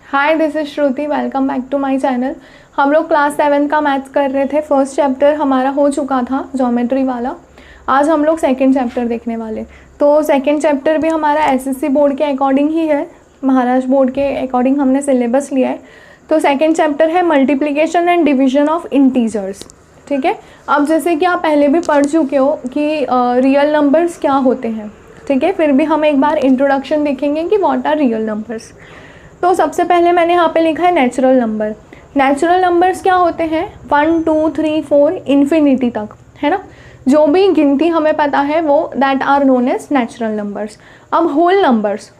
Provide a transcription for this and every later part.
Hi, this is Shruti. Welcome back to my channel. हम लोग class 7 का मैथ्स कर रहे थे। फर्स्ट चैप्टर हमारा हो चुका था ज्योमेट्री वाला। आज हम लोग सेकंड चैप्टर देखने वाले। तो सेकंड चैप्टर भी हमारा एसएससी बोर्ड के अकॉर्डिंग ही है, महाराष्ट्र बोर्ड के अकॉर्डिंग हमने सिलेबस लिया है। तो सेकंड चैप्टर है multiplication and division of integers. ठीक है, अब जैसे कि आप पहले भी पढ़ चुके हो कि रियल नंबर्स क्या होते हैं। ठीक है, फिर भी हम एक बार इंट्रोडक्शन देखेंगे कि व्हाट आर रियल नंबर्स। तो सबसे पहले मैंने यहाँ पे लिखा है नेचुरल नंबर। नेचुरल नंबर्स क्या होते हैं? 1 2 3 4 इन्फिनिटी तक, है ना। जो भी गिनती हमें पता है वो that are known as natural numbers. अब होल नंबर्स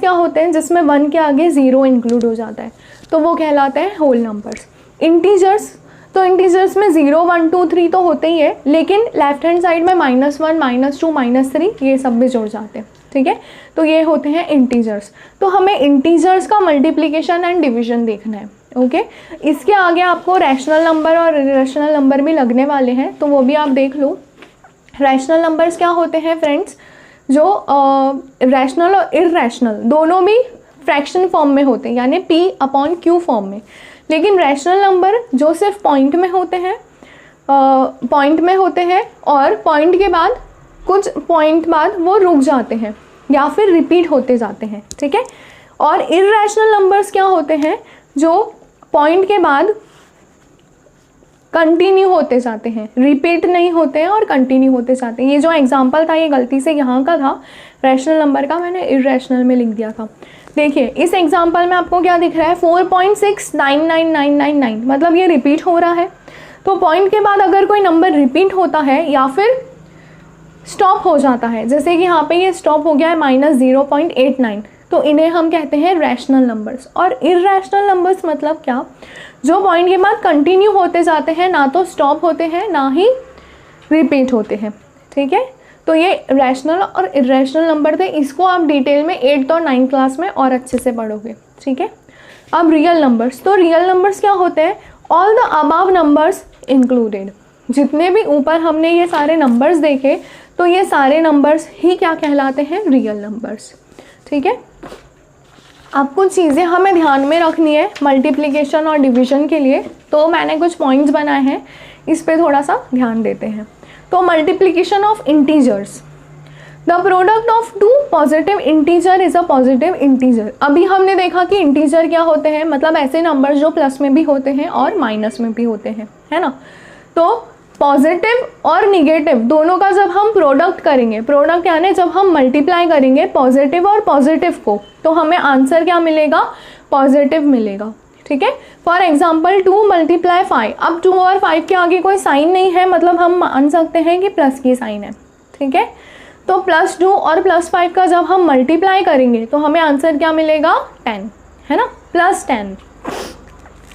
क्या होते हैं? जिसमें 1 के आगे 0 इंक्लूड हो जाता है, तो वो कहलाते हैं होल नंबर्स। इंटीजर्स, तो इंटीजर्स में 0 1 2 3 तो होते ही है, लेकिन लेफ्ट हैंड साइड में -1 -2 -3 ये सब भी जुड़ जाते हैं। ठीक है, तो ये होते हैं इंटीजर्स। तो हमें इंटीजर्स का मल्टीप्लिकेशन एंड डिवीजन देखना है। ओके, इसके आगे आपको रैशनल नंबर और इरेशनल नंबर भी लगने वाले हैं, तो वो भी आप देख लो। रैशनल नंबर्स क्या होते हैं फ्रेंड्स? जो रैशनल और इरेशनल दोनों भी फ्रैक्शन फॉर्म में होते हैं, यानी p/q फॉर्म में। लेकिन रैशनल नंबर जो सिर्फ पॉइंट में होते हैं और पॉइंट के बाद कुछ पॉइंट बाद वो रुक जाते हैं या फिर रिपीट होते जाते हैं। ठीक है, और इरेशनल नंबर्स क्या होते हैं? जो पॉइंट के बाद कंटिन्यू होते जाते हैं, रिपीट नहीं होते हैं और कंटिन्यू होते जाते हैं। ये जो एग्जांपल था ये गलती से यहाँ का था रैशनल नंबर का, मैंने इरेशनल में लिख दिया था। देखिए इस एग्जांपल में आपको क्या दिख रहा है? 4.699999, मतलब ये रिपीट हो रहा है। तो पॉइंट के बाद अगर कोई नंबर रिपीट होता है या फिर स्टॉप हो जाता है, जैसे कि यहाँ पे ये स्टॉप हो गया है -0.89, तो इन्हें हम कहते हैं रैशनल नंबर्स। और इरेशनल नंबर्स मतलब क्या? जो पॉइंट के बाद कंटिन्यू होते जाते हैं, ना तो स्टॉप होते हैं ना ही रिपीट होते हैं। ठीक है, तो ये रैशनल और इरेशनल नंबर थे। इसको आप डिटेल में 8th और 9th क्लास में और अच्छे से पढ़ोगे। ठीक है, अब रियल नंबर्स। तो रियल नंबर्स क्या होते हैं? All the above numbers included. जितने भी ऊपर हमने ये सारे नंबर्स देखे, तो ये सारे नंबर्स ही क्या कहलाते हैं? Real numbers. ठीक है, अब कुछ चीज़ें हमें ध्यान में रखनी है मल्टीप्लिकेशन और डिवीजन के लिए, तो मैंने कुछ पॉइंट्स बनाए हैं, इस पे थोड़ा सा ध्यान देते हैं। तो multiplication of integers, the product of 2 positive integer is a positive integer. अभी हमने देखा कि इंटीजर क्या होते हैं, मतलब ऐसे नंबर्स जो प्लस में भी होते हैं और माइनस में भी होते हैं, है ना। तो पॉजिटिव और निगेटिव दोनों का जब हम प्रोडक्ट करेंगे, प्रोडक्ट यानी जब हम मल्टीप्लाई करेंगे पॉजिटिव और पॉजिटिव को, तो हमें आंसर क्या मिलेगा? पॉजिटिव मिलेगा। ठीक है, फॉर एग्जाम्पल 2 × 5। अब 2 और 5 के आगे कोई साइन नहीं है, मतलब हम मान सकते हैं कि प्लस की साइन है। ठीक है, तो +2 और +5 का जब हम मल्टीप्लाई करेंगे तो हमें आंसर क्या मिलेगा? 10, है ना, +10।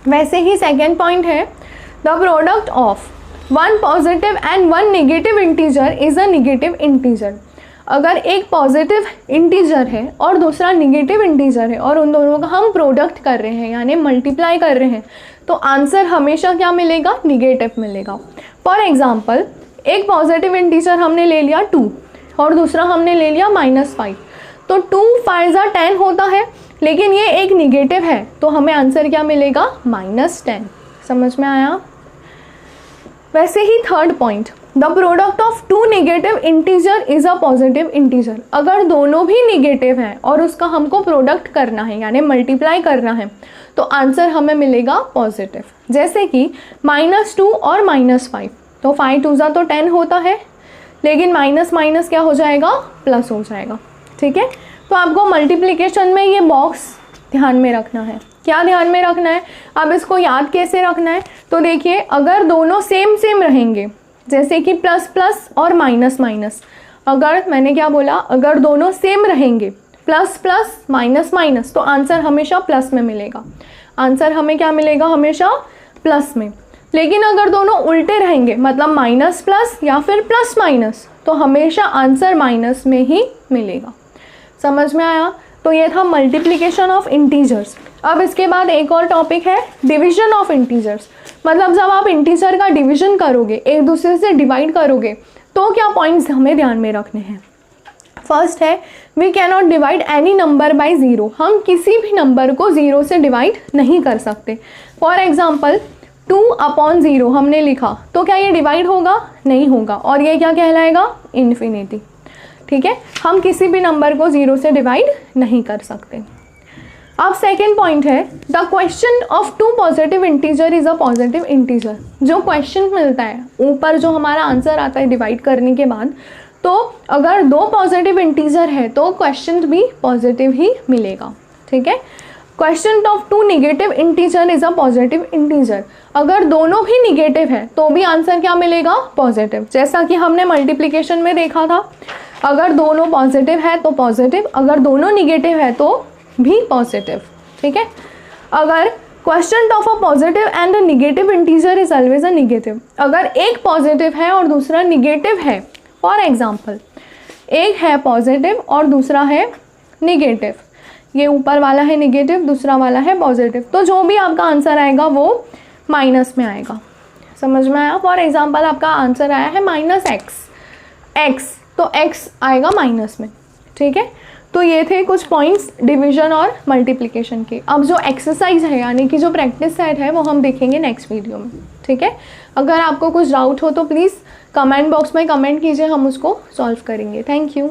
वैसे ही सेकेंड पॉइंट है, the product of 1 positive and 1 negative integer is a negative integer. अगर एक पॉजिटिव इंटीजर है और दूसरा नेगेटिव इंटीजर है और उन दोनों का हम प्रोडक्ट कर रहे हैं यानी मल्टीप्लाई कर रहे हैं, तो आंसर हमेशा क्या मिलेगा? निगेटिव मिलेगा। फॉर एग्जांपल एक पॉजिटिव इंटीजर हमने ले लिया 2 और दूसरा हमने ले लिया -5, तो 2 5 10 होता है, लेकिन ये एक निगेटिव है, तो हमें आंसर क्या मिलेगा? -10। समझ में आया? वैसे ही third point, the product of 2 negative integer is a positive integer. अगर दोनों भी नेगेटिव हैं और उसका हमको प्रोडक्ट करना है यानी मल्टीप्लाई करना है, तो आंसर हमें मिलेगा पॉजिटिव। जैसे कि -2 और -5, तो 5 2 तो 10 होता है, लेकिन माइनस माइनस क्या हो जाएगा? प्लस हो जाएगा। ठीक है, तो आपको मल्टीप्लिकेशन में ये बॉक्स ध्यान में रखना है। क्या ध्यान में रखना है? अब इसको याद कैसे रखना है? तो देखिए, अगर दोनों सेम रहेंगे, जैसे कि प्लस प्लस और माइनस माइनस, अगर मैंने क्या बोला? अगर दोनों सेम रहेंगे, प्लस प्लस माइनस माइनस, तो आंसर हमेशा प्लस में मिलेगा। आंसर हमें क्या मिलेगा? हमेशा प्लस में। लेकिन अगर दोनों उल्टे रहेंगे, मतलब माइनस प्लस या फिर प्लस माइनस, तो हमेशा आंसर माइनस में ही मिलेगा। समझ में आया? तो ये था मल्टीप्लिकेशन ऑफ इंटीजर्स। अब इसके बाद एक और टॉपिक है डिवीजन ऑफ इंटीजर्स। मतलब जब आप इंटीजर का डिवीजन करोगे, एक दूसरे से डिवाइड करोगे, तो क्या पॉइंट्स हमें ध्यान में रखने हैं? फर्स्ट है we can not divide any number by zero, हम किसी भी नंबर को ज़ीरो से डिवाइड नहीं कर सकते। फॉर एग्जाम्पल 2/0 हमने लिखा तो क्या ये डिवाइड होगा? नहीं होगा, और ये क्या कहलाएगा? इन्फिनिटी। ठीक है, हम किसी भी नंबर को ज़ीरो से डिवाइड नहीं कर सकते। अब सेकेंड पॉइंट है the question of 2 positive integer is a positive integer. जो क्वेश्चन मिलता है ऊपर, जो हमारा आंसर आता है डिवाइड करने के बाद, तो अगर 2 पॉजिटिव इंटीजर है तो क्वेश्चन भी पॉजिटिव ही मिलेगा। ठीक है, question of 2 negative integer is a positive integer. अगर दोनों भी निगेटिव है तो भी आंसर क्या मिलेगा? पॉजिटिव। जैसा कि हमने मल्टीप्लिकेशन में देखा था, अगर दोनों पॉजिटिव है तो पॉजिटिव, अगर दोनों निगेटिव है तो भी पॉजिटिव। ठीक है, अगर question of a positive and a negative integer is always a negative, अगर एक पॉजिटिव है और दूसरा निगेटिव है, फॉर एग्जाम्पल एक है पॉजिटिव और दूसरा है निगेटिव, ये ऊपर वाला है निगेटिव, दूसरा वाला है पॉजिटिव, तो जो भी आपका आंसर आएगा वो माइनस में आएगा। समझ में आया? फॉर एग्जाम्पल आपका आंसर आया है -x, तो x आएगा माइनस में। ठीक है, तो ये थे कुछ पॉइंट्स डिवीजन और मल्टीप्लिकेशन के। अब जो एक्सरसाइज है यानी कि जो प्रैक्टिस सेट है वो हम देखेंगे नेक्स्ट वीडियो में। ठीक है, अगर आपको कुछ डाउट हो तो प्लीज़ कमेंट बॉक्स में कमेंट कीजिए, हम उसको सॉल्व करेंगे। Thank you.